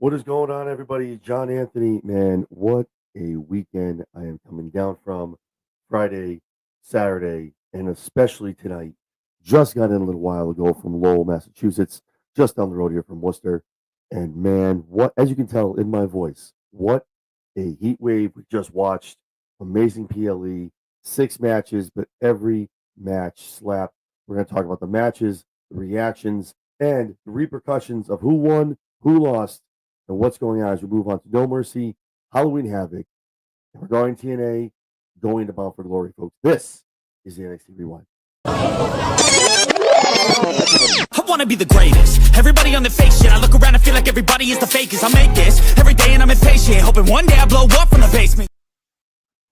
What is going on, everybody? John Anthony, man, what a weekend I am coming down from. Friday, Saturday, and especially tonight. Just got in a little while ago from Lowell, Massachusetts, just down the road here from Worcester. And man, what, as you can tell in my voice, what a heat wave we just watched. Amazing PLE, 6 matches, but every match slapped. We're going to talk about the matches, the reactions, and the repercussions of who won, who lost, and what's going on as we move on to No Mercy, Halloween Havoc, and regarding TNA, going to Bound for Glory, folks. This is the NXT Rewind. I wanna be the greatest. Everybody on the fake shit. I look around and feel like everybody is the fakest. I make this every day and I'm impatient, hoping one day I blow up from the basement.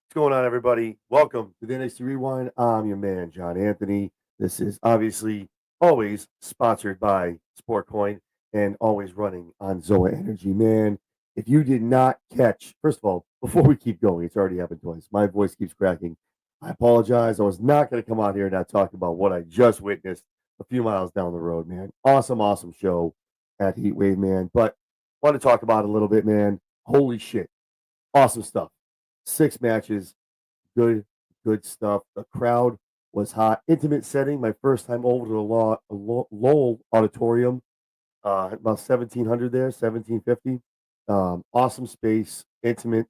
What's going on, everybody? Welcome to the NXT Rewind. I'm your man, John Anthony. This is obviously always sponsored by SportCoin and always running on Zoa Energy. Man, if you did not catch, first of all, before we keep going, it's already happened twice. My voice keeps cracking. I apologize. I was not going to come out here and not talk about what I just witnessed a few miles down the road, man. Awesome show at HeatWave, man. But want to talk about it a little bit, man. Holy shit. Awesome stuff. 6 matches. Good stuff. The crowd was hot. Intimate setting. My first time over to the Lowell Auditorium. About 1,700 there, 1,750. Awesome space. Intimate.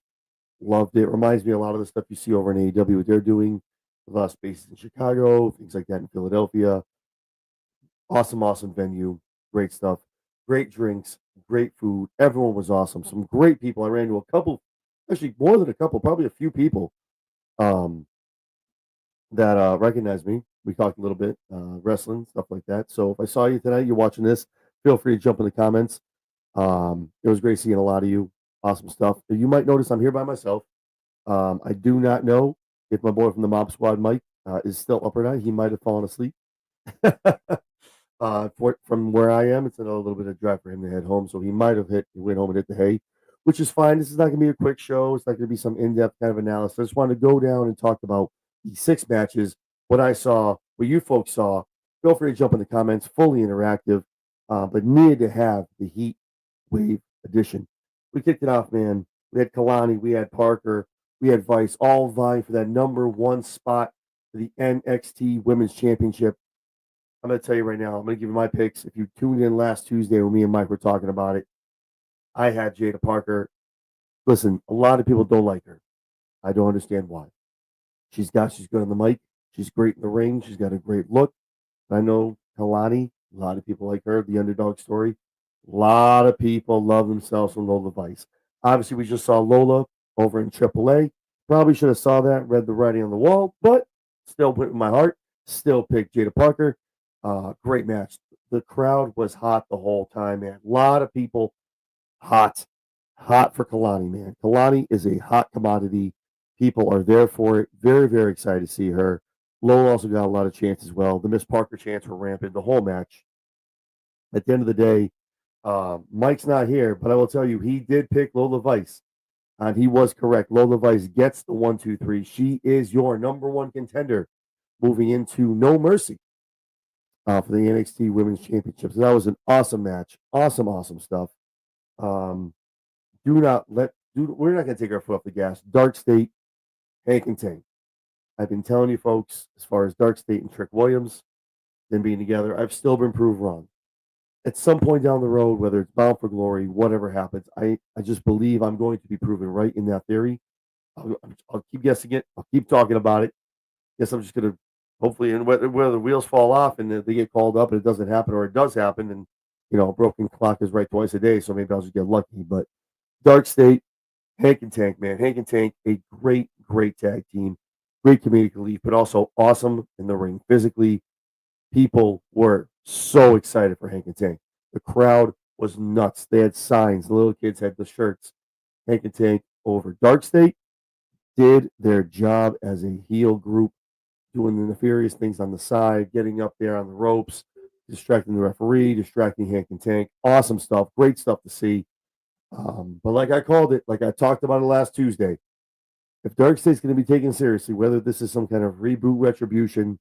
Loved it. Reminds me a lot of the stuff you see over in AEW, what they're doing. A lot of spaces in Chicago, things like that in Philadelphia. Awesome venue. Great stuff. Great drinks. Great food. Everyone was awesome. Some great people. I ran into a couple, actually more than a couple, probably a few people that recognized me. We talked a little bit, wrestling, stuff like that. So if I saw you tonight, you're watching this, feel free to jump in the comments. It was great seeing a lot of you. Awesome stuff. You might notice I'm here by myself. I do not know if my boy from the MobSquad, Mike, is still up or not. He might have fallen asleep. From where I am, it's a little bit of drive for him to head home. So he might have went home and hit the hay, which is fine. This is not going to be a quick show. It's not going to be some in-depth kind of analysis. I just wanted to go down and talk about the 6 matches, what I saw, what you folks saw. Feel free to jump in the comments, fully interactive, but needed to have the Heat Wave edition. We kicked it off, man. We had Kalani, we had Parker, we had Vice, all vying for that #1 spot for the NXT Women's Championship. I'm going to tell you right now, I'm going to give you my picks. If you tuned in last Tuesday when me and Mike were talking about it, I had Jada Parker. Listen, a lot of people don't like her. I don't understand why. She's good on the mic. She's great in the ring. She's got a great look. I know Kalani, a lot of people like her, the underdog story. A lot of people love themselves from Lola Vice. Obviously, we just saw Lola over in AAA. Probably should have saw that, read the writing on the wall, but still put it in my heart. Still picked Jada Parker. Great match. The crowd was hot the whole time, man. A lot of people hot for Kalani, man. Kalani is a hot commodity. People are there for it. Very excited to see her. Lowell also got a lot of chants as well. The Miss Parker chants were rampant the whole match. At the end of the day, Mike's not here, but I will tell you, he did pick Lola Vice, and he was correct. Lola Vice gets the 1, 2, 3. She is your #1 contender moving into No Mercy for the NXT Women's Championship. So that was an awesome match. Awesome stuff. We're not going to take our foot off the gas. Dark State, Hank and Tank. I've been telling you folks, as far as Dark State and Trick Williams, them being together, I've still been proved wrong. At some point down the road, whether it's Bound for Glory, whatever happens, I just believe I'm going to be proven right in that theory. I'll keep guessing it. I'll keep talking about it. Guess I'm just going to hopefully, and whether the wheels fall off and they get called up and it doesn't happen, or it does happen, and a broken clock is right twice a day, so maybe I'll just get lucky. But Dark State, Hank and Tank, man. Hank and Tank, a great tag team, great comedic relief, but also awesome in the ring. Physically, people were so excited for Hank and Tank. The crowd was nuts. They had signs. The little kids had the shirts. Hank and Tank over. Dark State did their job as a heel group, doing the nefarious things on the side, getting up there on the ropes, distracting the referee, distracting Hank and Tank. Awesome stuff. Great stuff to see. But like I called it, like I talked about it last Tuesday, if Dark State's going to be taken seriously, whether this is some kind of reboot retribution,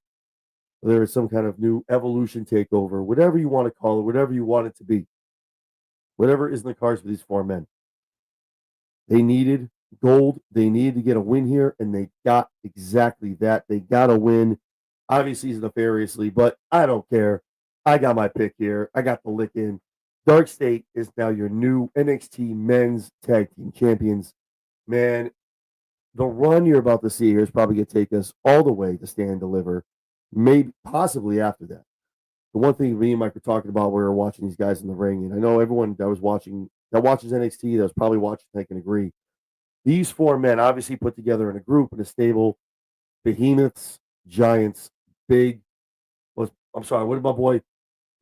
whether it's some kind of new evolution takeover, whatever you want to call it, whatever you want it to be, whatever is in the cards for these four men. They needed gold. They needed to get a win here, and they got exactly that. They got a win. Obviously, it's nefariously, but I don't care. I got my pick here. I got the lick in. Dark State is now your new NXT Men's Tag Team Champions. Man, the run you're about to see here is probably going to take us all the way to Stand and Deliver, maybe possibly after that. The one thing me and Mike were talking about, we were watching these guys in the ring, and I know everyone that watches NXT, that was probably watching, they can agree. These four men obviously put together in a group, in a stable, behemoths, giants, big. I'm sorry, what did my boy?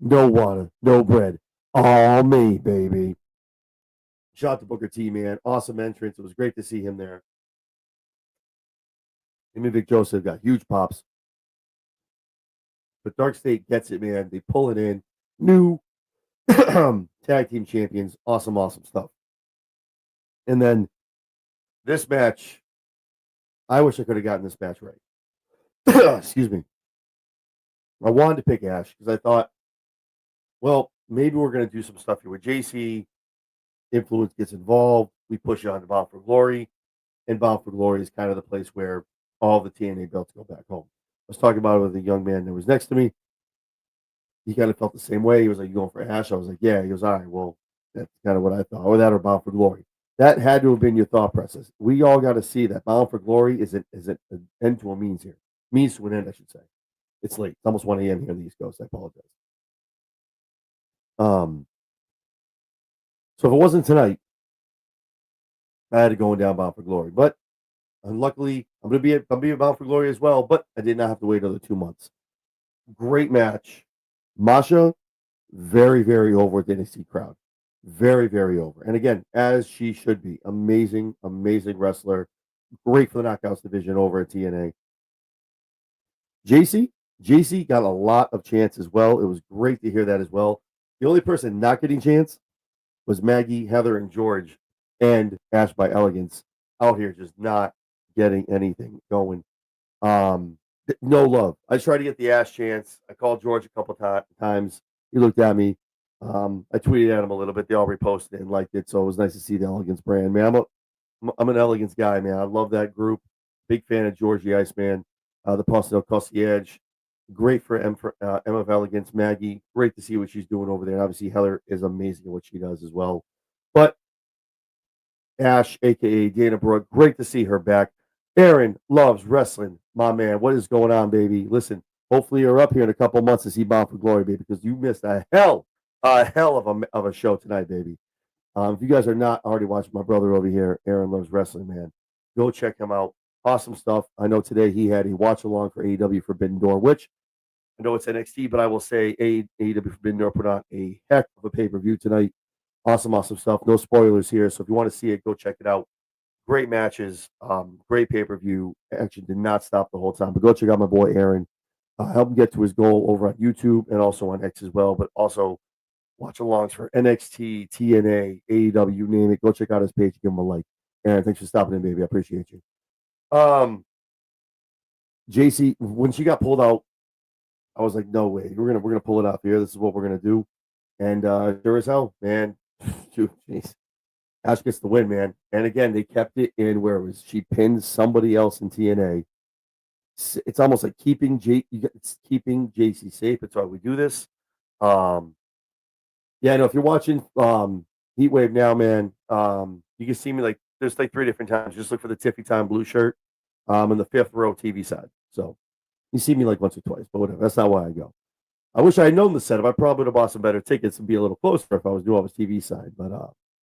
No water, no bread. All me, baby. Shout out to Booker T, man. Awesome entrance. It was great to see him there. Him and Vic Joseph got huge pops. But Dark State gets it, man. They pull it in. New tag team champions. Awesome, awesome stuff. And then this match, I wish I could have gotten this match right. Excuse me. I wanted to pick Ash because I thought, well, maybe we're going to do some stuff here with JC. Influence gets involved. We push it on to Bound for Glory. And Bound for Glory is kind of the place where all the TNA belts go back home. I was talking about it with a young man that was next to me. He kind of felt the same way. He was like, "You going for Ash?" I was like, "Yeah." He goes, "All right, well, that's kind of what I thought." Or that or Bound for Glory. That had to have been your thought process. We all got to see that Bound for Glory is an end to a means here. Means to an end, I should say. It's late. It's almost 1 a.m. here in the East Coast. I apologize. So if it wasn't tonight, I had to go down Bound for Glory. But unluckily, I'm gonna be at Bound for Glory as well, but I did not have to wait another 2 months. Great match. Masha, very, very over with the NXT crowd. Very, very over. And again, as she should be. Amazing, amazing wrestler. Great for the Knockouts division over at TNA. JC got a lot of chance as well. It was great to hear that as well. The only person not getting chance was Maggie, Heather, and George, and Ash by Elegance out here just not getting anything going. No love. I tried to get the Ash chance. I called George a couple times. He looked at me. I tweeted at him a little bit. They all reposted it and liked it, so it was nice to see the Elegance brand. Man, I'm an Elegance guy, man. I love that group. Big fan of George the Iceman, the Pastel Concierge. Great for M of Elegance, Maggie. Great to see what she's doing over there. And obviously, Heather is amazing at what she does as well. But Ash, aka Dana Brooke, great to see her back. Aaron loves wrestling, my man. What is going on, baby? Listen, hopefully you're up here in a couple months to see Bound for Glory, baby, because you missed a hell of a show tonight, baby. If you guys are not already watching my brother over here, Aaron loves wrestling, man. Go check him out. Awesome stuff. I know today he had a watch along for AEW Forbidden Door, which I know it's NXT, but I will say AEW Forbidden Door put on a heck of a pay-per-view tonight. Awesome, awesome stuff. No spoilers here. So if you want to see it, go check it out. Great matches, great pay-per-view. Actually did not stop the whole time, but go check out my boy Aaron. Help him get to his goal over on YouTube and also on X as well, but also watch alongs for NXT, TNA, AEW, you name it. Go check out his page, give him a like. Aaron, thanks for stopping in, baby. I appreciate you. JC, when she got pulled out, I was like, no way. We're gonna pull it off here. This is what we're gonna do. And sure as hell, man. Jeez. Ash gets the win, man. And again, they kept it in where it was she pinned somebody else in TNA. It's almost like keeping JC safe. It's why we do this. Yeah, no, if you're watching HeatWave now, man, you can see me like there's like 3 different times. Just look for the Tiffy Time blue shirt in the 5th row TV side. So you see me like once or twice, but whatever. That's not why I go. I wish I had known the setup. I probably would have bought some better tickets and be a little closer if I was doing all this TV side. But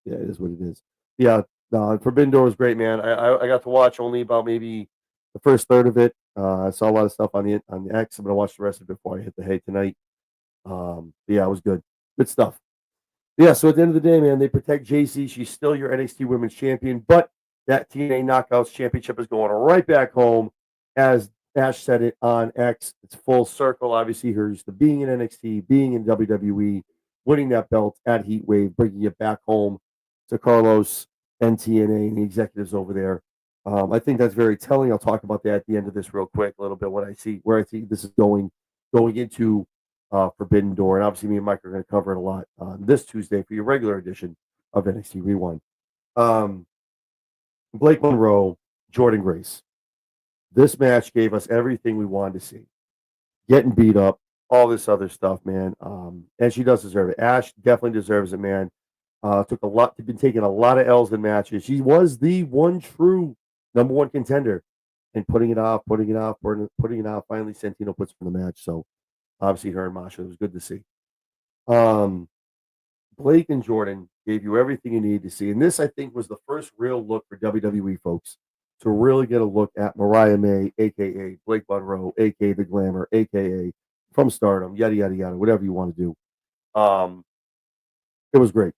yeah, it is what it is. Yeah, Forbidden Door was great, man. I got to watch only about maybe the first third of it. I saw a lot of stuff on the X. I'm gonna watch the rest of it before I hit the hay tonight. Yeah, it was good. Good stuff. Yeah, so at the end of the day, man, they protect JC. She's still your NXT Women's Champion, but that TNA Knockouts Championship is going right back home. As Ash said it on X, it's full circle. Obviously, her used to being in NXT, being in WWE, winning that belt at HeatWave, bringing it back home to Carlos and TNA and the executives over there. I think that's very telling. I'll talk about that at the end of this real quick, a little bit. Where I see this is going into Forbidden Door. And obviously, me and Mike are going to cover it a lot this Tuesday for your regular edition of NXT Rewind. Blake Monroe, Jordan Grace. This match gave us everything we wanted to see. Getting beat up, all this other stuff, man. And she does deserve it. Ash definitely deserves it, man. Took a lot, been taking a lot of L's in matches. She was the one true number one contender, and putting it off. Finally, Santino puts her in the match. So obviously, her and Masha, it was good to see. Blake and Jordan gave you everything you needed to see, and this, I think, was the first real look for WWE folks to really get a look at Mariah May, aka Blake Monroe, aka the Glamour, aka from Stardom, yada yada yada, whatever you want to do. It was great.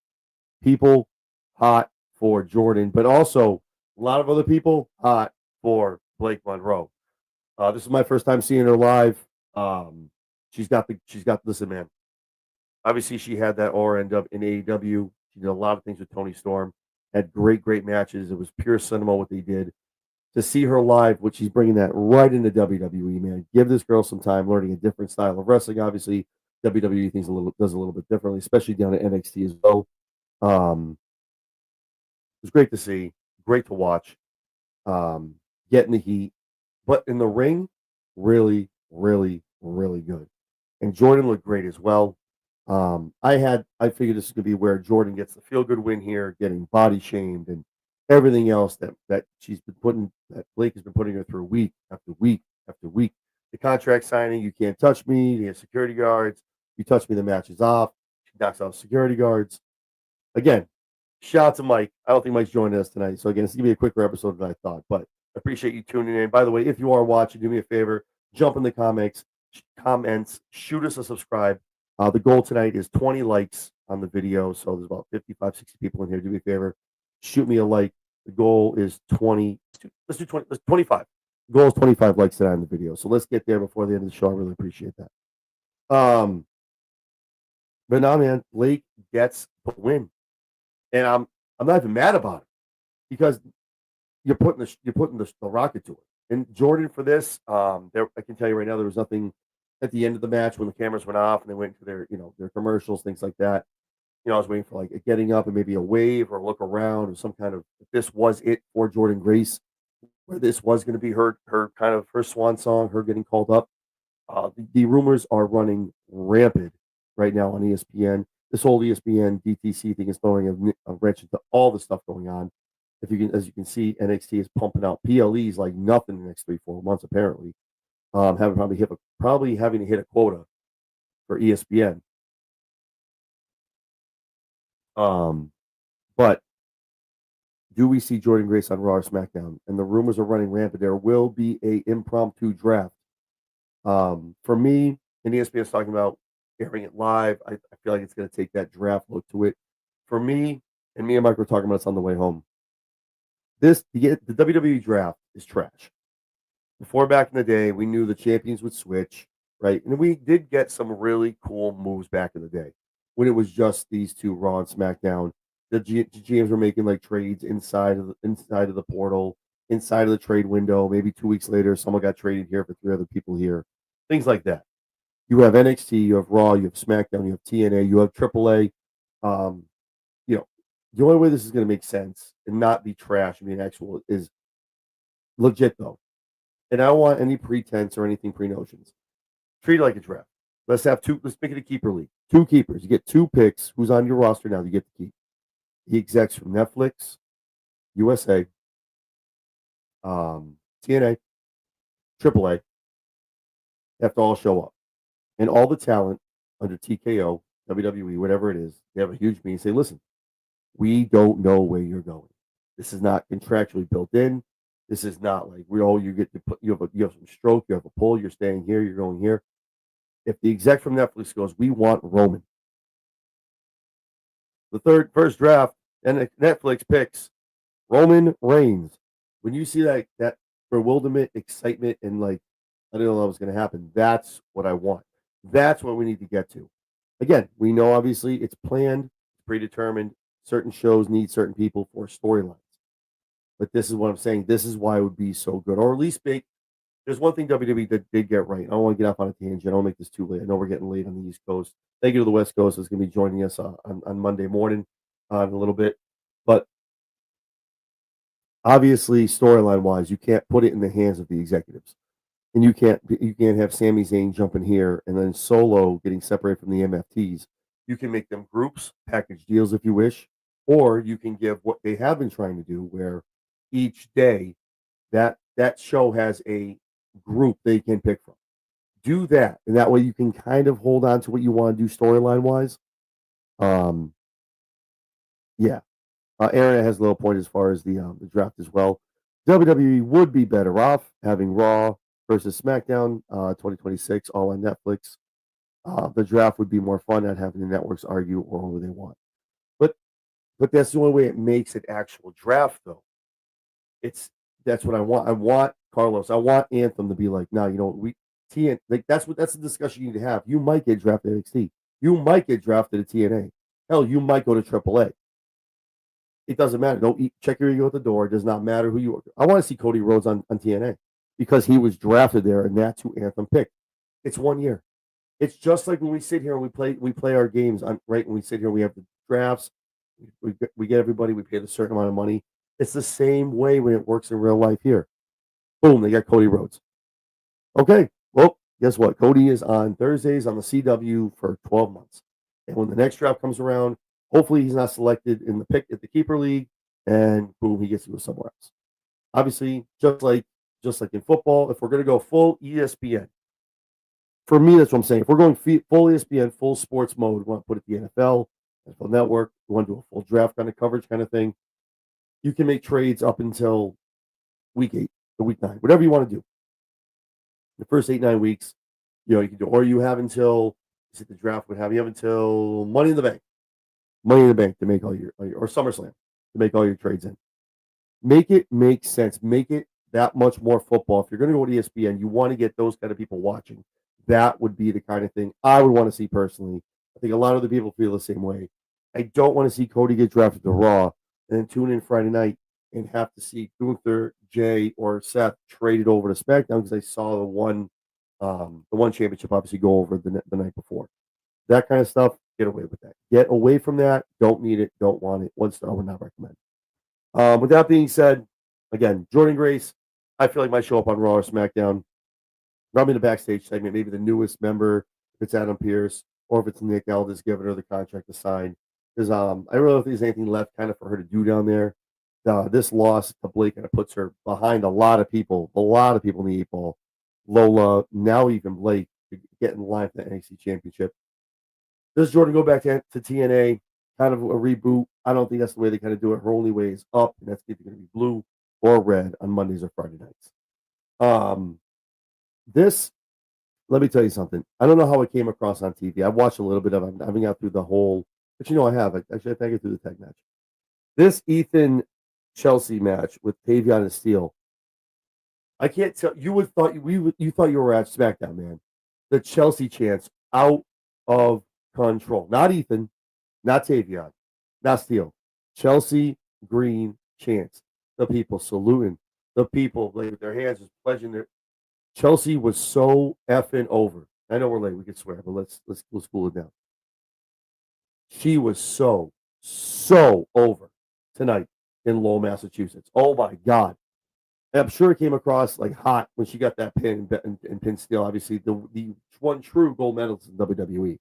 People hot for Jordan, but also a lot of other people hot for Blake Monroe. This is my first time seeing her live. She's got listen, man. Obviously, she had that aura in AEW. She did a lot of things with Tony Storm. Had great matches. It was pure cinema what they did. To see her live, which she's bringing that right into WWE, man. Give this girl some time learning a different style of wrestling. Obviously, WWE does a little bit differently, especially down at NXT as well. It was great to see, great to watch. Getting the heat, but in the ring, really, really, really good. And Jordan looked great as well. I figured this is gonna be where Jordan gets the feel good win here, getting body shamed and everything else that she's been putting, that Blake has been putting her through week after week after week. The contract signing, you can't touch me. They have security guards. You touch me, the match is off. She knocks out security guards. Again, shout out to Mike. I don't think Mike's joining us tonight. So again, it's gonna be a quicker episode than I thought, but I appreciate you tuning in. By the way, if you are watching, do me a favor, jump in the comments, shoot us a subscribe. The goal tonight is 20 likes on the video. So there's about 55, 60 people in here. Do me a favor, shoot me a like. The goal is 20. Let's do 20. Let's 25. The goal is 25 likes tonight on the video. So let's get there before the end of the show. I really appreciate that. But now, man, Blake gets the win, and I'm not even mad about it because you're putting the rocket to it. And Jordan, for this, I can tell you right now, there was nothing at the end of the match when the cameras went off and they went to their commercials, things like that. I was waiting for like a getting up and maybe a wave or a look around or some kind of, if this was it for Jordan Grace, where this was going to be her kind of her swan song, her getting called up. The rumors are running rampant right now on ESPN. This whole ESPN DTC thing is throwing a wrench into all the stuff going on. As you can see, NXT is pumping out PLEs like nothing in the next 3-4 months apparently. Probably having to hit a quota for ESPN. But do we see Jordan Grace on Raw or SmackDown? And the rumors are running rampant. There will be a impromptu draft. For me, and ESPN is talking about airing it live. I feel like it's going to take that draft look to it. For me, and me and Mike were talking about this on the way home. The WWE draft is trash. Before, back in the day, we knew the champions would switch, right? And we did get some really cool moves back in the day when it was just these two, Raw and SmackDown. The GMs were making like trades inside of the portal, inside of the trade window. Maybe 2 weeks later, someone got traded here for 3 other people here. Things like that. You have NXT, you have Raw, you have SmackDown, you have TNA, you have AAA. The only way this is going to make sense and not be trash and be an actual is legit though. And I don't want any pretense or anything pre-notions. Treat it like a draft. Let's make it a keeper league. 2 keepers. You get 2 picks. Who's on your roster now? You get to keep. The execs from Netflix, USA, TNA, AAA have to all show up. And all the talent under TKO, WWE, whatever it is, they have a huge meeting. Say, listen, we don't know where you're going. This is not contractually built in. This is not like you have some stroke, you have a pull, you're staying here, you're going here. If the exec from Netflix goes, we want Roman. The first draft, and Netflix picks Roman Reigns. When you see that bewilderment, excitement, and like, I didn't know that was going to happen. That's what I want. That's what we need to get to. Again, we know obviously it's planned, it's predetermined. Certain shows need certain people for storylines. But this is what I'm saying. This is why it would be so good, or at least make There's one thing WWE did get right. I don't want to get off on a tangent. I don't make this too late. I know we're getting late on the East Coast. Thank you to the West Coast that's going to be joining us on Monday morning in a little bit. But obviously, storyline wise, you can't put it in the hands of the executives, and you can't have Sami Zayn jumping here and then Solo getting separated from the MFTs. You can make them groups, package deals if you wish, or you can give what they have been trying to do, where each day that show has a group they can pick from. Do that, and that way you can kind of hold on to what you want to do storyline wise. Um, yeah, Aaron has a little point as far as the draft as well. WWE would be better off having Raw versus SmackDown 2026 all on Netflix. The draft would be more fun, not having the networks argue or who they want. But that's the only way it makes it actual draft, though. It's That's what I want. I want Carlos. I want Anthem to be like, no, we TN like that's the discussion you need to have. You might get drafted to NXT. You might get drafted to TNA. Hell, you might go to AAA. It doesn't matter. Don't check your ego at the door. It does not matter who you are. I want to see Cody Rhodes on TNA because he was drafted there, and that's who Anthem picked. It's 1 year. It's just like when we sit here and we play our games on right when we sit here, we have the drafts, we get everybody, we pay a certain amount of money. It's the same way when it works in real life here. Boom, they got Cody Rhodes. Okay, well, guess what? Cody is on Thursdays on the CW for 12 months. And when the next draft comes around, hopefully he's not selected in the pick at the keeper league, and boom, he gets to go somewhere else. Obviously, just like in football, if we're going to go full ESPN, for me, that's what I'm saying. If we're going full ESPN, full sports mode, we want to put it the NFL Network, we want to do a full draft kind of coverage kind of thing. You can make trades up until week 8 or week 9, whatever you want to do. The first 8-9 weeks, you can do, or you have until the draft would have you have until Money in the Bank to make all your or SummerSlam to make all your trades in. Make it make sense. Make it that much more football. If you're going to go to ESPN, you want to get those kind of people watching. That would be the kind of thing I would want to see personally. I think a lot of the people feel the same way. I don't want to see Cody get drafted to Raw and then tune in Friday night and have to see Gunther, Jay, or Seth traded over to SmackDown because I saw the one championship obviously go over the night before. That kind of stuff, get away with that. Get away from that. Don't need it. Don't want it. 1 star would not recommend. With that being said, again, Jordan Grace, I feel like might show up on Raw or SmackDown. Probably in the backstage segment, maybe the newest member, if it's Adam Pearce, or if it's Nick Aldis giving her the contract to sign. Because I don't know if there's anything left kind of for her to do down there. This loss to Blake kind of puts her behind a lot of people in the 8 ball. Lola, now even Blake, to get in line for the NXT Championship. Does Jordan go back to TNA? Kind of a reboot. I don't think that's the way they kind of do it. Her only way is up, and that's either going to be blue or red on Mondays or Friday nights. This, let me tell you something. I don't know how it came across on TV. I've watched a little bit of it. I haven't got through the whole, but I have. Actually, I think I get through the tag match. This Ethan Chelsea match with Tavion and Steele. I can't tell. You thought you were at SmackDown, man. The Chelsea chants out of control. Not Ethan, not Tavion, not Steele. Chelsea Green chants. The people saluting. The people like with their hands just pledging their. Chelsea was so effing over. I know we're late. We could swear, but let's cool it down. She was so over tonight in Lowell, Massachusetts. Oh my God! And I'm sure it came across like hot when she got that pin and pin Steele. Obviously, the one true gold medalist in WWE.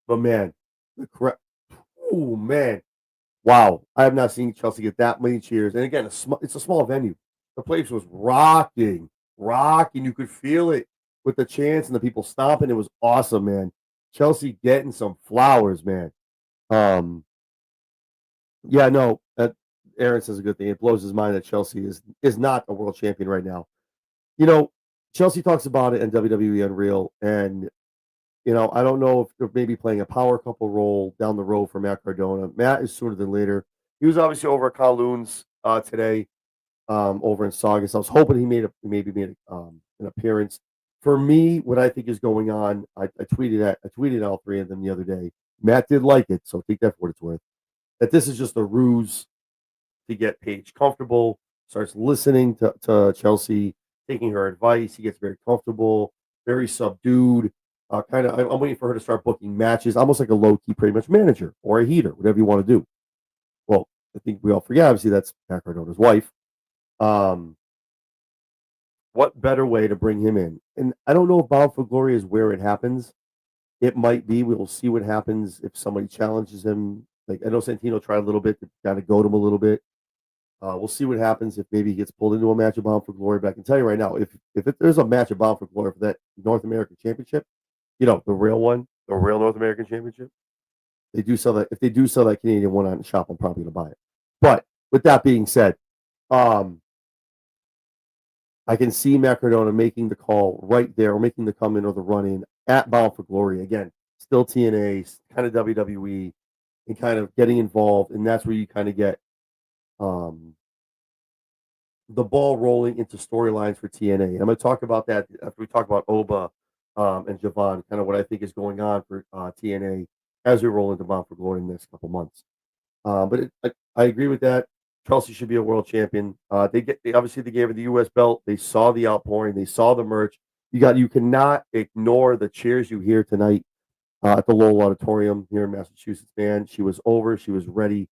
But man, oh man, wow! I have not seen Chelsea get that many cheers. And again, it's a small venue. The place was rocking. You could feel it with the chants and the people stomping. It was awesome, man. Chelsea getting some flowers, man. Yeah, no, Aaron says a good thing. It blows his mind that Chelsea is not a world champion right now. Chelsea talks about it in WWE Unreal, and I don't know if they're maybe playing a power couple role down the road for Matt Cardona. Matt is sooner than later. He was obviously over at Kowloon's today. Over in Saugus. I was hoping he made an appearance. For me, what I think is going on, I tweeted all 3 of them the other day. Matt did like it, so take that for what it's worth. That this is just a ruse to get Paige comfortable, starts listening to Chelsea, taking her advice. He gets very comfortable, very subdued. I'm waiting for her to start booking matches, almost like a low key, pretty much manager or a heater, whatever you want to do. Well, I think we all forget. Obviously, that's Matt Cardona's wife. Um, what better way to bring him in? And I don't know if Bound for Glory is where it happens. It might be. We will see what happens if somebody challenges him. Like I know Santino tried a little bit to kind of goad him a little bit. We'll see what happens if maybe he gets pulled into a match of Bound for Glory. But I can tell you right now, if there's a match of Bound for Glory for that North American Championship, the real one, the real North American Championship, they do sell that. If they do sell that Canadian one on the shop, I'm probably gonna buy it. But with that being said, I can see Matt Cardona making the call right there, or making the come in or the run in at Bound for Glory again. Still TNA, kind of WWE, and kind of getting involved, and that's where you kind of get the ball rolling into storylines for TNA. And I'm going to talk about that after we talk about Oba and Javon, kind of what I think is going on for TNA as we roll into Bound for Glory in the next couple months. I agree with that. Chelsea should be a world champion. They obviously they gave her the U.S. belt. They saw the outpouring. They saw the merch. You cannot ignore the cheers you hear tonight at the Lowell Auditorium here in Massachusetts. Man, she was over. She was ready.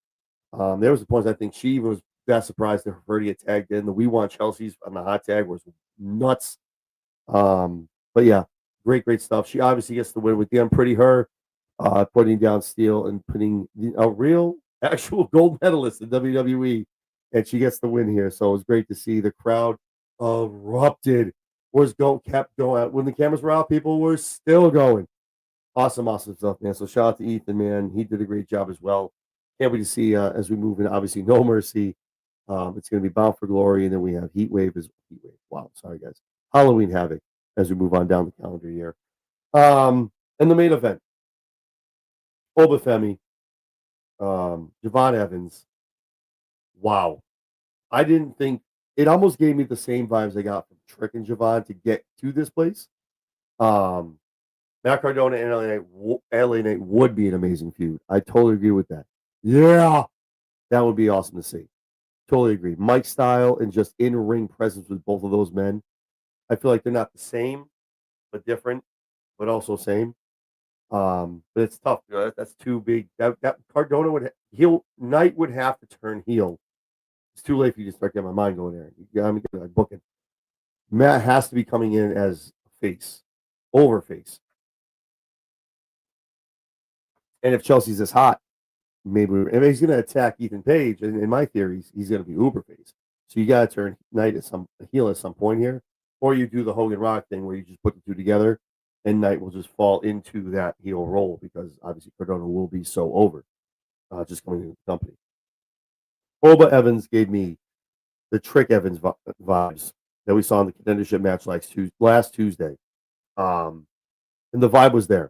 There was a point I think she was that surprised to her to get tagged in. The We Want Chelsea's on the hot tag was nuts. But yeah, great stuff. She obviously gets the win with the Unpretty Her, putting down Steel and putting a real actual gold medalist in WWE, and she gets the win here. So it was great to see. The crowd erupted. Kept going. When the cameras were out, people were still going. Awesome stuff, man. So shout out to Ethan, man. He did a great job as well. Can't wait to see as we move in. Obviously, No Mercy. It's going to be Bound for Glory, and then we have HeatWave as HeatWave. Wow, sorry guys. Halloween Havoc as we move on down the calendar year. And the main event, Obafemi, Javon Evans. Wow, I didn't think it almost gave me the same vibes I got from Trick and Javon to get to this place. Matt Cardona and LA Knight would be an amazing feud. I totally agree with that. Yeah, that would be awesome to see. Totally agree. Mike style and just in ring presence with both of those men. I feel like they're not the same, but different, but also same. But it's tough. That's too big. That Cardona Knight would have to turn heel. It's too late for you to start getting my mind going there. You got me booking. Matt has to be coming in as face, over face. And if Chelsea's this hot, maybe if he's going to attack Ethan Page, and in my theories, he's going to be uber face. So you got to turn Knight heel at some point here, or you do the Hogan Rock thing where you just put the two together, and Knight will just fall into that heel role because obviously Cardona will be so over, just coming into the company. Oba Evans gave me the Trick Evans vibes that we saw in the contendership match last Tuesday, and the vibe was there.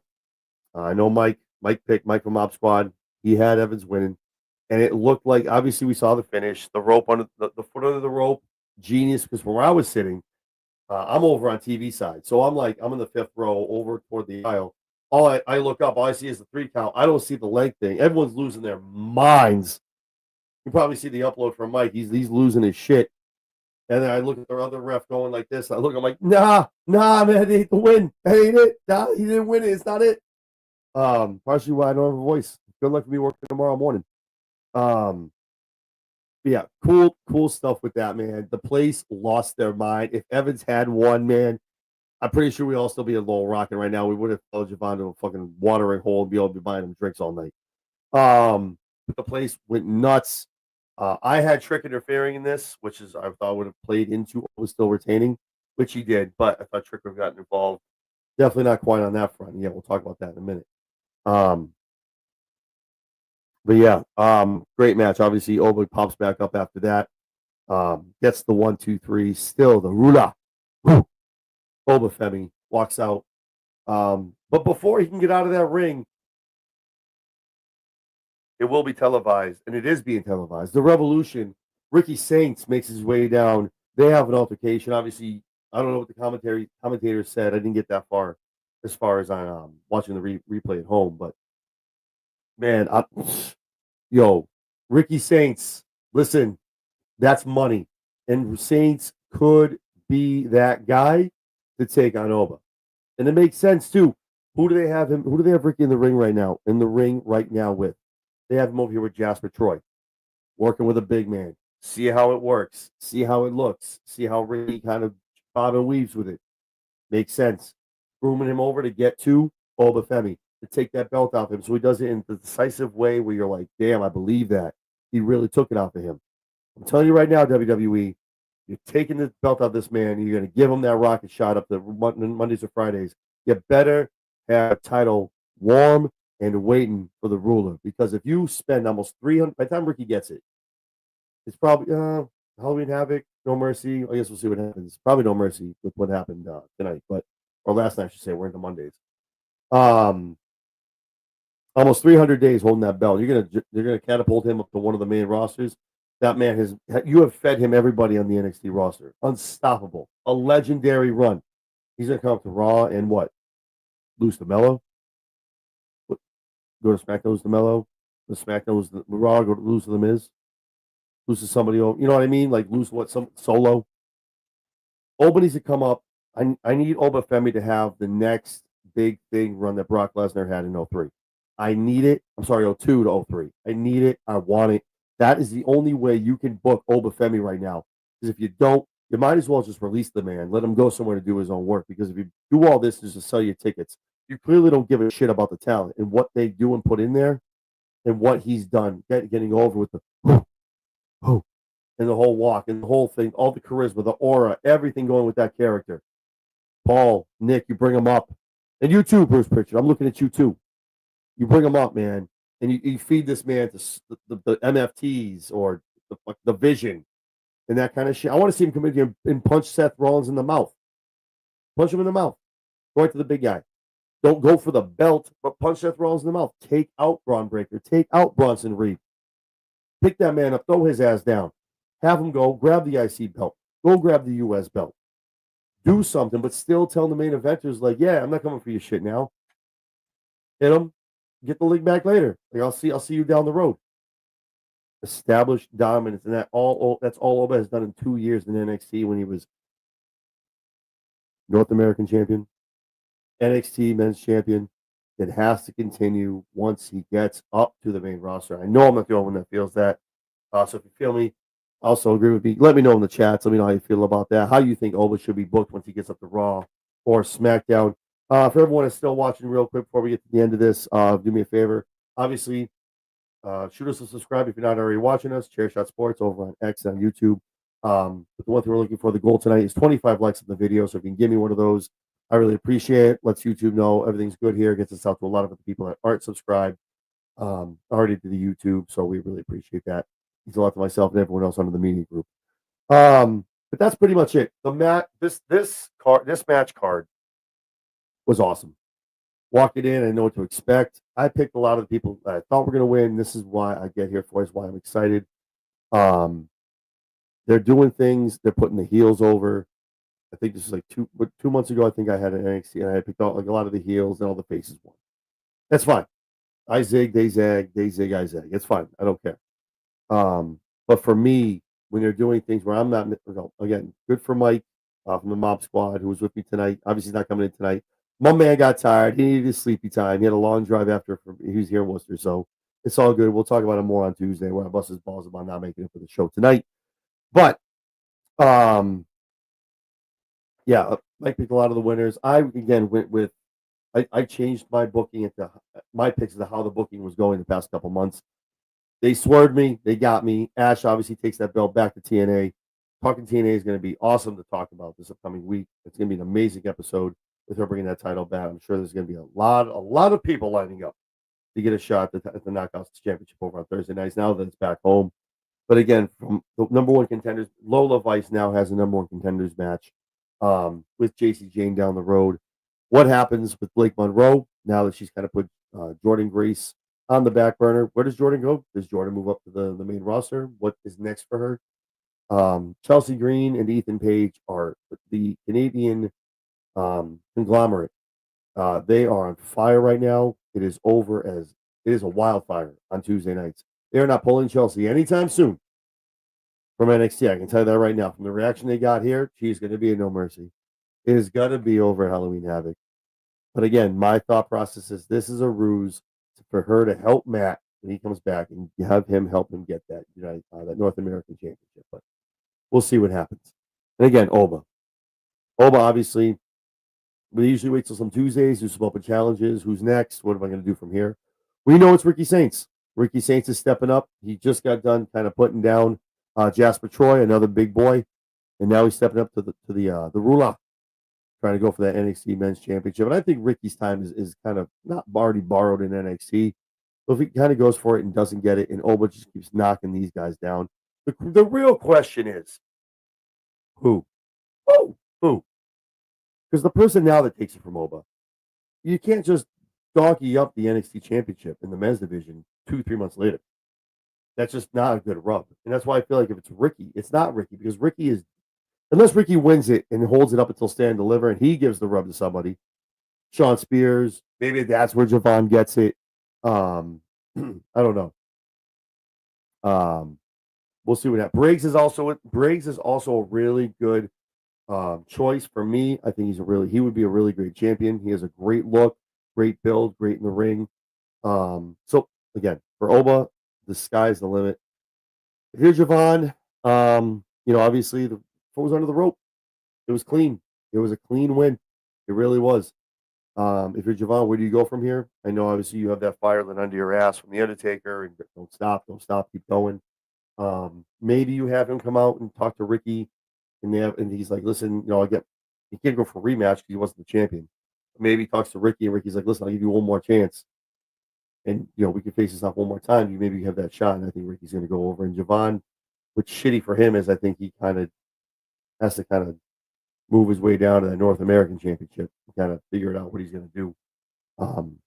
I know Mike from MobSquad. He had Evans winning, and it looked like obviously we saw the finish, the rope under the foot under the rope, genius. Because from where I was sitting, I'm over on TV side, so I'm in the fifth row over toward the aisle. I look up, all I see is the 3 count. I don't see the leg thing. Everyone's losing their minds. You probably see the upload from Mike. He's losing his shit. And then I look at the other ref going like this. I'm like, nah, man, it ain't the win. That ain't it. Nah, he didn't win it. It's not it. Partially why I don't have a voice. Good luck for me working tomorrow morning. Yeah, cool stuff with that, man. The place lost their mind. If Evans had won, man, I'm pretty sure we'd all still be at Lowell rocking right now. We would have followed Javon to a fucking watering hole and be able to be buying him drinks all night. But the place went nuts. I had Trick interfering in this, which is I thought would have played into was still retaining, which he did, but I thought Trick would have gotten involved. Definitely not quite on that front. Yeah, we'll talk about that in a minute. But yeah, great match. Obviously, Oba pops back up after that. Gets the 1, 2, 3. Still the Rula. Oba Femi walks out. But before he can get out of that ring, it will be televised, and it is being televised. The Revolution, Ricky Saints makes his way down. They have an altercation. Obviously, I don't know what the commentator said. I didn't get that far as I'm watching the replay at home. But, man, Ricky Saints, listen, that's money. and Saints could be that guy to take on Oba. And it makes sense too. Who do they have him? Who do they have Ricky in the ring right now? In the ring right now with? They have him over here with Jasper Troy, working with a big man. See how it works. See how it looks. See how Ricky kind of bob and weaves with it. Makes sense. Grooming him over to get to Oba Femi, to take that belt off him. So he does it in the decisive way where you're like, damn, I believe that. He really took it off of him. I'm telling you right now, WWE, you're taking the belt off this man. You're going to give him that rocket shot up to Mondays or Fridays. You better have a title warm and waiting for the ruler. Because if you spend almost 300, by the time Ricky gets it, it's probably Halloween Havoc, No Mercy. I guess we'll see what happens. Probably No Mercy with what happened tonight, or last night, I should say. We're into Mondays. Almost 300 days holding that belt. You're gonna catapult him up to one of the main rosters. That man you have fed him everybody on the NXT roster. Unstoppable, a legendary run. He's gonna come up to Raw and what? Lose to Mello. Go to SmackDown, lose to Mello. The SmackDown was the Raw. Go to lose to the Miz. Lose to somebody. You know what I mean? Like lose what some solo. Oba needs to come up. I need Oba Femi to have the next big thing run that Brock Lesnar had in 03. I need it. I'm sorry, 02 to 03. I need it. I want it. That is the only way you can book Oba Femi right now. Because if you don't, you might as well just release the man. Let him go somewhere to do his own work. Because if you do all this just to sell you tickets, you clearly don't give a shit about the talent and what they do and put in there and what he's done. Getting over with the and the whole walk and the whole thing, all the charisma, the aura, everything going with that character. Paul, Nick, you bring him up. And you too, Bruce Pritchard. I'm looking at you too. You bring him up, man, and you feed this man to the MFTs or the Vision and that kind of shit. I want to see him come in here and punch Seth Rollins in the mouth. Punch him in the mouth. Right to the big guy. Don't go for the belt, but punch Seth Rollins in the mouth. Take out Braun Breaker. Take out Bronson Reed. Pick that man up. Throw his ass down. Have him go. Grab the IC belt. Go grab the US belt. Do something, but still tell the main eventers, like, yeah, I'm not coming for your shit now. Hit him. Get the league back later. Like, I'll see you down the road. Establish dominance, and that's all Oba has done in 2 years in NXT when he was North American champion, NXT men's champion. It has to continue once he gets up to the main roster. I know I'm not the only one that feels that. So if you feel me, also agree with me. Let me know in the chats. Let me know how you feel about that. How you think Oba should be booked once he gets up to Raw or SmackDown. For everyone that's still watching, real quick before we get to the end of this, do me a favor. Obviously, shoot us a subscribe if you're not already watching us. Chairshot Sports over on X and on YouTube. But the one thing we're looking for, the goal tonight is 25 likes on the video. So if you can give me one of those, I really appreciate it. Lets YouTube know everything's good here. Gets us out to a lot of the people that aren't subscribed already to the YouTube. So we really appreciate that. Means a lot to myself and everyone else under the media group. But that's pretty much it. This match card was awesome. Walked it in, I know what to expect. I picked a lot of the people that I thought were going to win. This is why I get here for. Is why I'm excited. They're doing things. They're putting the heels over. I think this is like 2 months ago. I think I had an NXT and I picked out like a lot of the heels and all the faces won. That's fine. I zig, they zag, they zig, I zag. It's fine. I don't care. But for me, when they're doing things where I'm not, again, good for Mike from the MobSquad who was with me tonight. Obviously, he's not coming in tonight. My man got tired. He needed his sleepy time. He had a long drive after he was here in Worcester, so it's all good. We'll talk about it more on Tuesday where I bust his balls about not making it for the show tonight. But yeah, Mike picked a lot of the winners. I again went with I changed my booking into my picks into how the booking was going the past couple months. They swerved me. They got me. Ash obviously takes that belt back to TNA. Talking TNA is going to be awesome to talk about this upcoming week. It's going to be an amazing episode with her bringing that title back. I'm sure there's going to be a lot of people lining up to get a shot at the Knockouts Championship over on Thursday nights now that it's back home. But again, from the number one contenders, Lola Vice now has a number one contenders match with JC Jane down the road. What happens with Blake Monroe now that she's kind of put Jordan Grace on the back burner? Where does Jordan go? Does Jordan move up to the main roster? What is next for her? Chelsea Green and Ethan Page are the Canadian conglomerate. They are on fire right now. It is a wildfire on Tuesday nights. They are not pulling Chelsea anytime soon. from NXT. I can tell you that right now. From the reaction they got here, she's going to be a No Mercy. It is going to be over at Halloween Havoc. But again, my thought process is this is a ruse for her to help Matt when he comes back and have him help him get that that North American Championship. But we'll see what happens. And again, Oba. Oba, obviously, we usually wait till some Tuesdays, do some open challenges. Who's next? What am I going to do from here? We know it's Ricky Saints. Ricky Saints is stepping up. He just got done kind of putting down Jasper Troy, another big boy, and now he's stepping up to the Rula, trying to go for that NXT Men's Championship. And I think Ricky's time is kind of not already borrowed in NXT. But if he kind of goes for it and doesn't get it, and Oba just keeps knocking these guys down, the real question is who? Who? Because the person now that takes it from Oba, you can't just donkey up the NXT Championship in the men's division 2-3 months later. That's just not a good rub. And that's why I feel like if it's Ricky, it's not Ricky, because Ricky is, unless Ricky wins it and holds it up until Stand and Deliver and he gives the rub to somebody, Sean Spears, maybe that's where Javon gets it. I don't know. We'll see what happens. Briggs is also a really good choice for me. I think he would be a really great champion. He has a great look, great build, great in the ring. So again, for Oba, the sky's the limit. Here's Javon. Obviously the foot was under the rope. It was clean. It was a clean win. It really was. If you're Javon, where do you go from here? I know obviously you have that fire lit under your ass from the Undertaker, and don't stop, keep going. Maybe you have him come out and talk to Ricky, and he's like, listen, he can't go for a rematch because he wasn't the champion. Maybe he talks to Ricky, and Ricky's like, listen, I'll give you one more chance, and we can face this off one more time. You maybe have that shot, and I think Ricky's going to go over. And Javon, what's shitty for him is I think he kind of has to kind of move his way down to the North American Championship and kind of figure out what he's going to do. And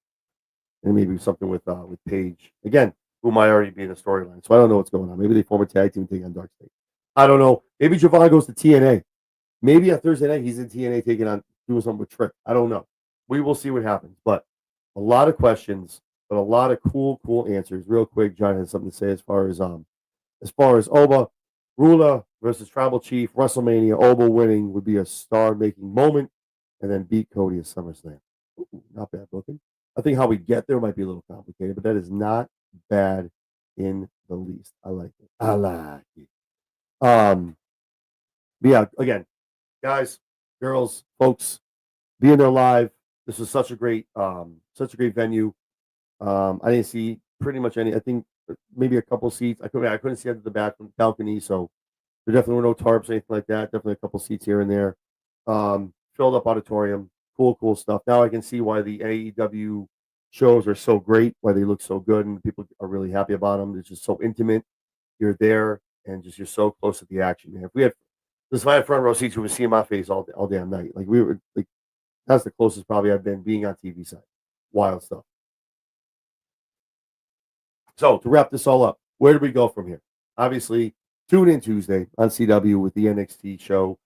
maybe something with Paige again, who might already be in the storyline. So I don't know what's going on. Maybe they form a tag team and take on Dark State. I don't know. Maybe Javon goes to TNA. Maybe on Thursday night he's in TNA doing something with Trick. I don't know. We will see what happens. But a lot of questions, but a lot of cool answers. Real quick, John has something to say as far as Oba, Rula versus Tribal Chief, WrestleMania. Oba winning would be a star-making moment, and then beat Cody at SummerSlam. Ooh, not bad booking. I think how we get there might be a little complicated, but that is not bad in the least. I like it. But yeah, again, guys, girls, folks, being there live. This was such a great venue. I didn't see pretty much any. I think maybe a couple seats. I couldn't see out of the back from the balcony, so there definitely were no tarps or anything like that. Definitely a couple seats here and there. Filled up auditorium. Cool stuff. Now I can see why the AEW shows are so great, why they look so good, and people are really happy about them. It's just so intimate. You're there, and just you're so close to the action, man. If I had front row seats, we would see my face all damn night. Like we were like, that's the closest probably I've been being on TV side. Wild stuff. So to wrap this all up, where do we go from here? Obviously, tune in Tuesday on CW with the NXT show.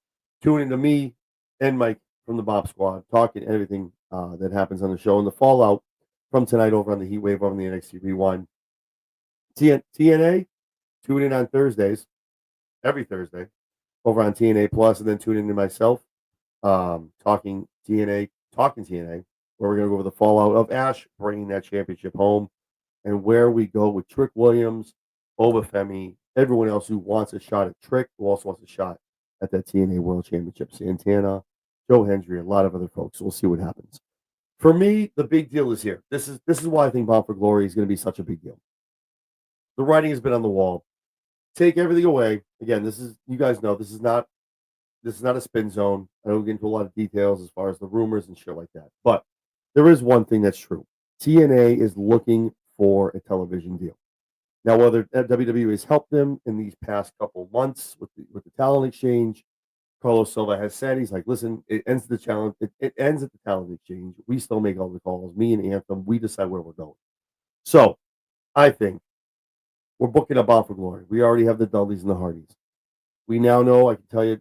Tune in to me and Mike from the MobSquad, talking everything that happens on the show and the fallout from tonight over on the HeatWave over on the NXT Rewind. TNA, tune in on Thursdays, every Thursday, over on TNA Plus, and then tune in to myself, talking TNA, where we're going to go over the fallout of Ash bringing that championship home and where we go with Trick Williams, Oba Femi, everyone else who wants a shot at Trick, who also wants a shot at that TNA World Championship. Santana, Joe Hendry, a lot of other folks. We'll see what happens. For me, the big deal is here. This is why I think Bound for Glory is going to be such a big deal. The writing has been on the wall. Take everything away. Again, you guys know this is not a spin zone. I don't get into a lot of details as far as the rumors and shit like that. But there is one thing that's true. TNA is looking for a television deal. Now, whether WWE has helped them in these past couple months with the talent exchange, Carlos Silva has said, he's like, listen, it ends the challenge. It ends at the talent exchange. We still make all the calls. Me and Anthem, we decide where we're going. So I think we're booking a Bound for Glory. We already have the Dudleys and the Hardys. We now know, I can tell you,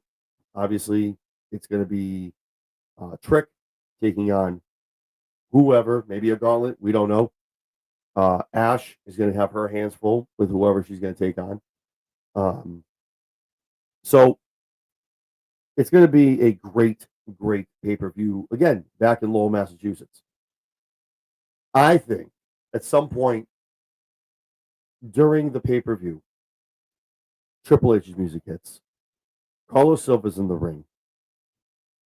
obviously, it's going to be Trick taking on whoever, maybe a gauntlet. We don't know. Ash is going to have her hands full with whoever she's going to take on. So it's going to be a great, great pay-per-view. Again, back in Lowell, Massachusetts. I think at some point during the pay-per-view, Triple H's music hits. Carlos Silva's in the ring.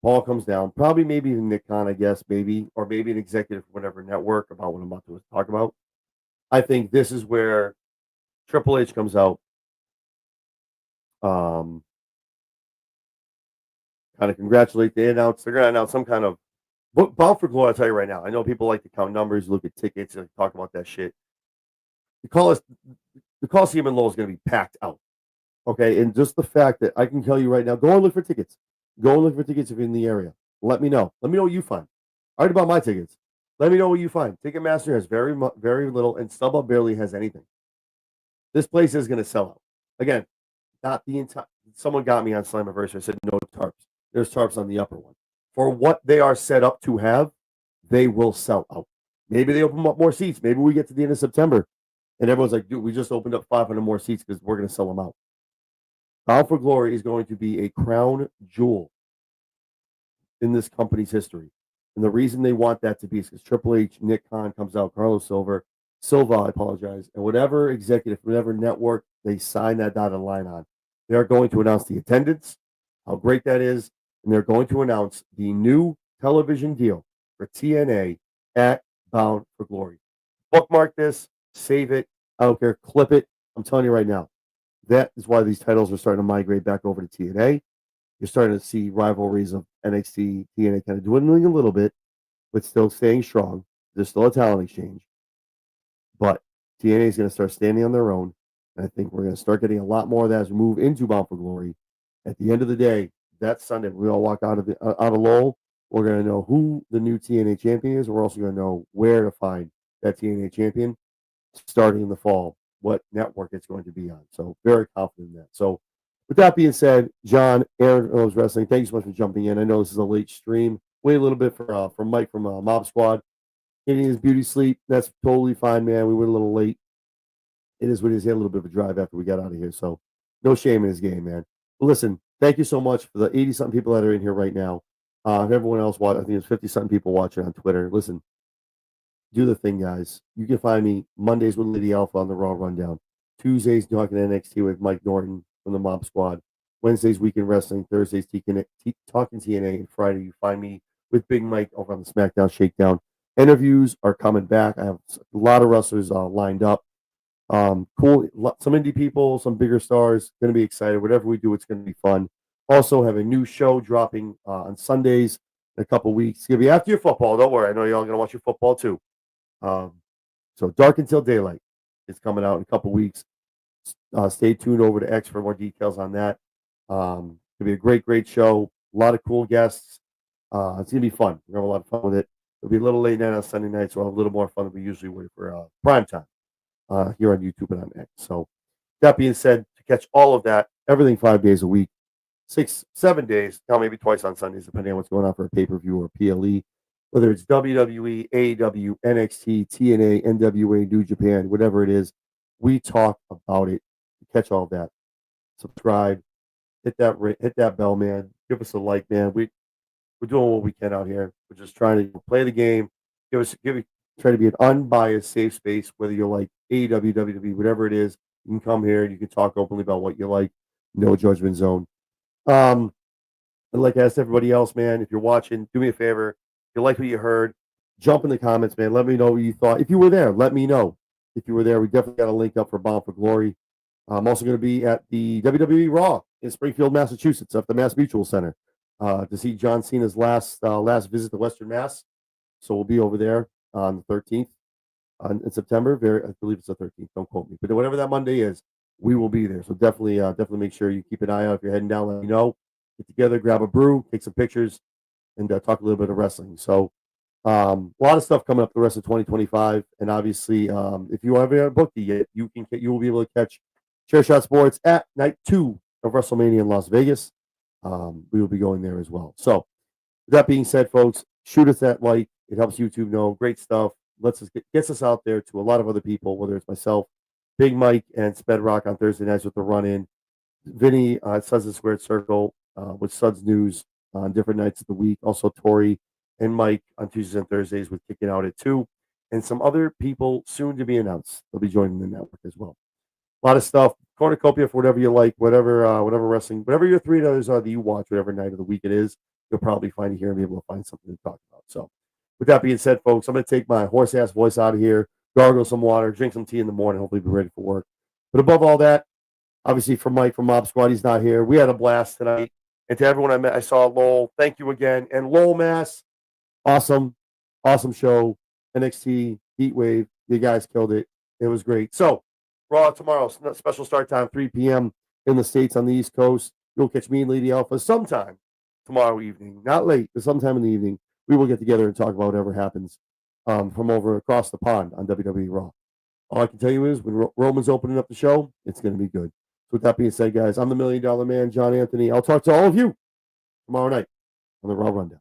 Paul comes down. Probably maybe even Nick Khan, I guess, maybe. Or maybe an executive from whatever network about what I'm about to talk about. I think this is where Triple H comes out. Kind of congratulate. They're going to announce some kind of Bound for Glory. I'll tell you right now. I know people like to count numbers, look at tickets, and talk about that shit. The Coliseum in Lowell is going to be packed out. Okay, and just the fact that I can tell you right now, go and look for tickets. Go and look for tickets if you're in the area. Let me know. Let me know what you find. I already bought my tickets. Let me know what you find. Ticketmaster has very little, and StubHub barely has anything. This place is going to sell out. Again, not the entire. Someone got me on Slammiversary. I said no tarps. There's tarps on the upper one. For what they are set up to have, they will sell out. Maybe they open up more seats. Maybe we get to the end of September, and everyone's like, dude, we just opened up 500 more seats because we're going to sell them out. Bound for Glory is going to be a crown jewel in this company's history. And the reason they want that to be is because Triple H, Nick Khan comes out, Carlos Silva, I apologize, and whatever executive, whatever network they sign that dotted line on, they're going to announce the attendance, how great that is, and they're going to announce the new television deal for TNA at Bound for Glory. Bookmark this, save it, I don't care, clip it. I'm telling you right now. That is why these titles are starting to migrate back over to TNA. You're starting to see rivalries of NXT, TNA kind of dwindling a little bit, but still staying strong. There's still a talent exchange. But TNA is going to start standing on their own. And I think we're going to start getting a lot more of that as we move into Bound for Glory. At the end of the day, that Sunday, we all walk out of Lowell. We're going to know who the new TNA champion is. We're also going to know where to find that TNA champion starting in the fall, what network it's going to be on. So very confident in that. So with that being said, John, Aaron Knows Wrestling, thank you so much for jumping in. I know this is a late stream. Wait a little bit for Mike from MobSquad. Getting his beauty sleep. That's totally fine, man. We went a little late. It is what it is. He had a little bit of a drive after we got out of here. So no shame in his game, man. But listen, thank you so much for the 80-something people that are in here right now. Everyone else, I think there's 50-something people watching on Twitter. Listen, do the thing, guys. You can find me Mondays with Lady Alpha on the Raw Rundown. Tuesdays talking NXT with Mike Norton from the MobSquad. Wednesdays Weekend Wrestling. Thursdays talking TNA. And Friday you find me with Big Mike over on the SmackDown Shakedown. Interviews are coming back. I have a lot of wrestlers lined up. Cool. Some indie people, some bigger stars. Going to be excited. Whatever we do, it's going to be fun. Also have a new show dropping on Sundays in a couple weeks. It's going to be after your football. Don't worry. I know y'all going to watch your football too. So Dark Until Daylight is coming out in a couple weeks. Stay tuned over to X for more details on that. It'll be a great, great show. A lot of cool guests. It's going to be fun. We're going to have a lot of fun with it. It'll be a little late night on Sunday night, so we'll have a little more fun than we usually would for prime time here on YouTube and on X. So that being said, to catch all of that, everything 5 days a week, 6-7 days, now maybe twice on Sundays, depending on what's going on for a pay-per-view or PLE, whether it's WWE, AEW, NXT, TNA, NWA, New Japan, whatever it is, we talk about it. To catch all of that, subscribe, hit that bell, man. Give us a like, man. We're doing what we can out here. We're just trying to play the game. Try to be an unbiased, safe space. Whether you like AEW, WWE, whatever it is, you can come here. You can talk openly about what you like. No judgment zone. And like I asked everybody else, man, if you're watching, do me a favor. If you like what you heard, jump in the comments, man. Let me know what you thought. If you were there, let me know. If you were there, we definitely got a link up for Bound for Glory. I'm also going to be at the WWE Raw in Springfield, Massachusetts, at the Mass Mutual Center, to see John Cena's last visit to Western Mass. So we'll be over there on the 13th in September. I believe it's the 13th. Don't quote me, but whatever that Monday is, we will be there. So definitely make sure you keep an eye out. If you're heading down, let me know. Get together, grab a brew, take some pictures, and talk a little bit of wrestling. So a lot of stuff coming up the rest of 2025, and obviously, if you haven't booked it yet, you will be able to catch Chair Shot Sports at night 2 of WrestleMania in Las Vegas. We will be going there as well. So, with that being said, folks, shoot us that like. It helps YouTube know. Great stuff. Gets us out there to a lot of other people, whether it's myself, Big Mike, and Sped Rock on Thursday nights with the run-in. Vinny at Suds and Squared Circle with Suds News on different nights of the week. Also, Tori and Mike on Tuesdays and Thursdays with Kicking Out at 2. And some other people soon to be announced. They'll be joining the network as well. A lot of stuff. Cornucopia for whatever you like, whatever wrestling, whatever your three others are that you watch, whatever night of the week it is, you'll probably find it here and be able to find something to talk about. So, with that being said, folks, I'm going to take my horse ass voice out of here, gargle some water, drink some tea in the morning, hopefully be ready for work. But above all that, obviously for Mike from MobSquad, he's not here. We had a blast tonight. And to everyone I met, I saw Lowell. Thank you again. And Lowell, Mass, awesome show. NXT HeatWave, you guys killed it. It was great. So, Raw tomorrow, special start time, 3 p.m. in the States on the East Coast. You'll catch me and Lady Alpha sometime tomorrow evening. Not late, but sometime in the evening. We will get together and talk about whatever happens from over across the pond on WWE Raw. All I can tell you is when Roman's opening up the show, it's going to be good. So with that being said, guys, I'm the $1 Million Man, John Anthony. I'll talk to all of you tomorrow night on the Raw Rundown.